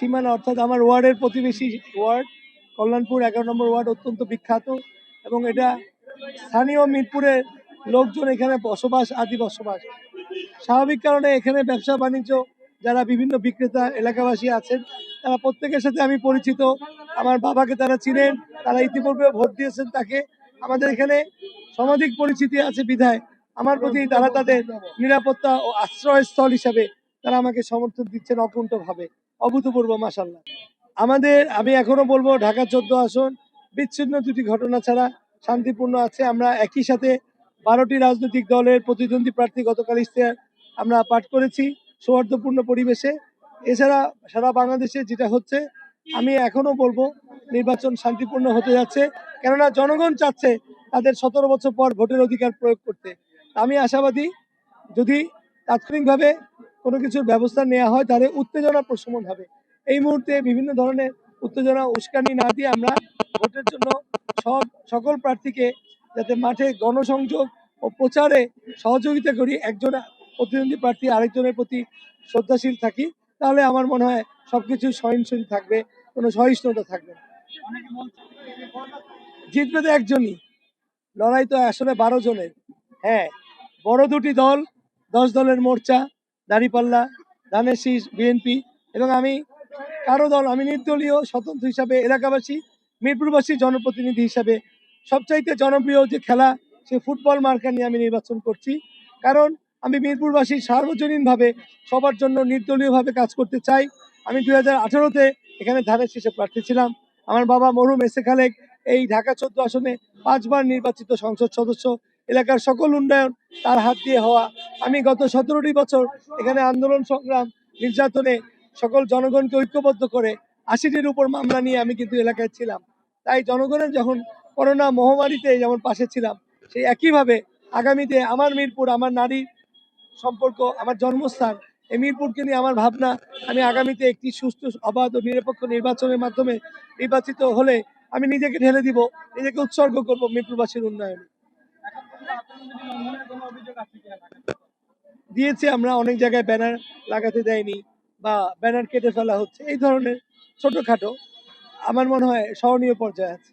সীমানা অর্থাৎ আমার ওয়ার্ডের প্রতিবেশী ওয়ার্ড কল্যাণপুর 11 নম্বর ওয়ার্ড অত্যন্ত বিখ্যাত এবং এটা স্থানীয় মিরপুরের লোকজন এখানে আদি বসবাস। স্বাভাবিক কারণে এখানে ব্যবসা বাণিজ্য যারা বিভিন্ন বিক্রেতা এলাকাবাসী আছেন তারা প্রত্যেকের সাথে আমি পরিচিত। আমার বাবাকে তারা চিনেন, তারা ইতিপূর্বে ভোট দিয়েছেন তাকে। আমাদের এখানে সামাজিক পরিচিতি আছে বিধায় আমার প্রতি তারা তাদের নিরাপত্তা ও আশ্রয়স্থল হিসাবে তারা আমাকে সমর্থন দিচ্ছেন অকুণ্ঠভাবে, অভূতপূর্ব মাশাআল্লাহ। আমি এখনো বলবো ঢাকা 14 আসন বিচ্ছিন্ন দুটি ঘটনা ছাড়া শান্তিপূর্ণ আছে। আমরা একই সাথে 12টি রাজনৈতিক দলের প্রতিদ্বন্দ্বী প্রার্থী গতকাল ইশতেহার আমরা পাঠ করেছি সৌহার্দ্যপূর্ণ পরিবেশে। এছাড়া সারা বাংলাদেশে যেটা হচ্ছে আমি এখনো বলবো নির্বাচন শান্তিপূর্ণ হতে যাচ্ছে, কেননা জনগণ চাচ্ছে তাদের 17 বছর পর ভোটের অধিকার প্রয়োগ করতে। আমি আশাবাদী যদি তাৎক্ষণিকভাবে কোনো কিছুর ব্যবস্থা নেওয়া হয় তাহলে উত্তেজনা প্রশমন হবে। এই মুহূর্তে বিভিন্ন ধরনের উত্তেজনা উস্কানি না দিয়ে আমরা ভোটের জন্য সকল প্রার্থীকে যাতে মাঠে গণসংযোগ ও প্রচারে সহযোগিতা করি, একজন প্রতিদ্বন্দ্বী প্রার্থী আরেকজনের প্রতি শ্রদ্ধাশীল থাকি, তাহলে আমার মনে হয় সবকিছু সহিংসন থাকবে, কোনো সহিষ্ণুতা থাকবে না। জিতবে তো একজনই, লড়াই তো আসলে 12 জনের। হ্যাঁ, বড় দুটি দল, 10 দলের মোর্চা, দাঁড়িপাল্লা, ধানের শীষ, বিএনপি এবং আমি আমি নির্দলীয় স্বতন্ত্র হিসাবে এলাকাবাসী মিরপুরবাসী জনপ্রতিনিধি হিসাবে সবচাইতে জনপ্রিয় যে খেলা সে ফুটবল মার্কা নিয়ে আমি নির্বাচন করছি। কারণ আমি মিরপুরবাসী সার্বজনীনভাবে সবার জন্য নির্দলীয়ভাবে কাজ করতে চাই। আমি 2018-তে এখানে ধানের শীষে প্রার্থী ছিলাম। আমার বাবা মরহুম এস এ খালেক এই ঢাকা 14 আসনে 5 বার নির্বাচিত সংসদ সদস্য। এলাকার সকল উন্নয়ন তার হাত দিয়ে হওয়া। আমি গত 17টি বছর এখানে আন্দোলন সংগ্রাম নির্যাতনে সকল জনগণকে ঐক্যবদ্ধ করে 80টির উপর মামলা নিয়ে আমি কিন্তু এলাকায় ছিলাম। তাই জনগণের যখন করোনা মহামারীতে যেমন পাশে ছিলাম, সেই একইভাবে আগামীতে আমার মিরপুর, আমার নারী সম্পর্ক, আমার জন্মস্থান, এই মিরপুরকে নিয়ে আমার ভাবনা, আমি আগামীতে একটি সুস্থ অবাধ ও নিরপেক্ষ নির্বাচনের মাধ্যমে নির্বাচিত হলে আমি নিজেকে ঢেলে দিব, নিজেকে উৎসর্গ করব মিরপুরবাসীর উন্নয়নে। দিয়েছি আমরা অনেক জায়গায় ব্যানার লাগাতে দেয়নি বা ব্যানার কেটে ফেলা হচ্ছে, এই ধরনের ছোটখাটো আমার মনে হয় সহনীয় পর্যায়ে আছে।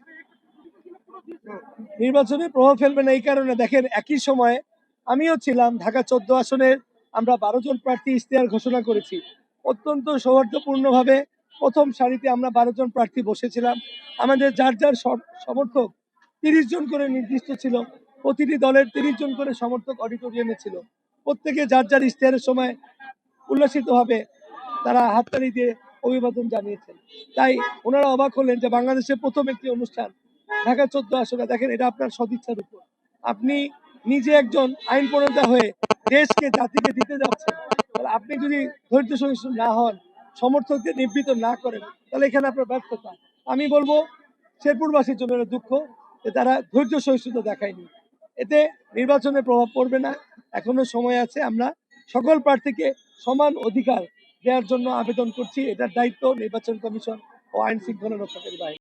নির্বাচনে প্রভাব ফেলবে না এই কারণে, দেখেন একই সময়ে আমিও ছিলাম ঢাকা 14 আসনের। আমরা 12 জন প্রার্থী ইশতেহার ঘোষণা করেছি। অত্যন্ত সৌহার্দ্যপূর্ণভাবে প্রথম সারিতে আমরা 12 জন প্রার্থী বসেছিলাম। আমাদের যার যার সমর্থক 30 জন করে নির্দিষ্ট ছিল, প্রতিটি দলের 30 জন করে সমর্থক অডিটোরিয়ামে ছিল। প্রত্যেকে যার যার ইশতেহারের সময় উল্লাসিতভাবে তারা হাততালি দিয়ে অভিবাদন জানিয়েছেন। তাই ওনারা অবাক হলেন যে বাংলাদেশের প্রথম একটি অনুষ্ঠান ঢাকা 14 আসনে। দেখেন, এটা আপনার সদিচ্ছার উপর। আপনি নিজে একজন আইন প্রণেতা হয়ে দেশকে জাতিকে দিতে যাচ্ছেন, তাহলে আপনি যদি ধৈর্য সহিষ্ণু না হন, সমর্থকদের নিবৃত না করেন, তাহলে এখানে আপনার ব্যর্থতা। আমি বলবো শেরপুরবাসীর জন্য দুঃখ যে তারা ধৈর্য সহিষ্ণুতা দেখায়নি। এতে নির্বাচনে প্রভাব পড়বে না, এখনো সময় আছে। আমরা সকল প্রার্থীকে সমান অধিকার দেওয়ার জন্য আবেদন করছি। এটার দায়িত্ব নির্বাচন কমিশন ও আইন শৃঙ্খলা রক্ষাকারী বাহিনী।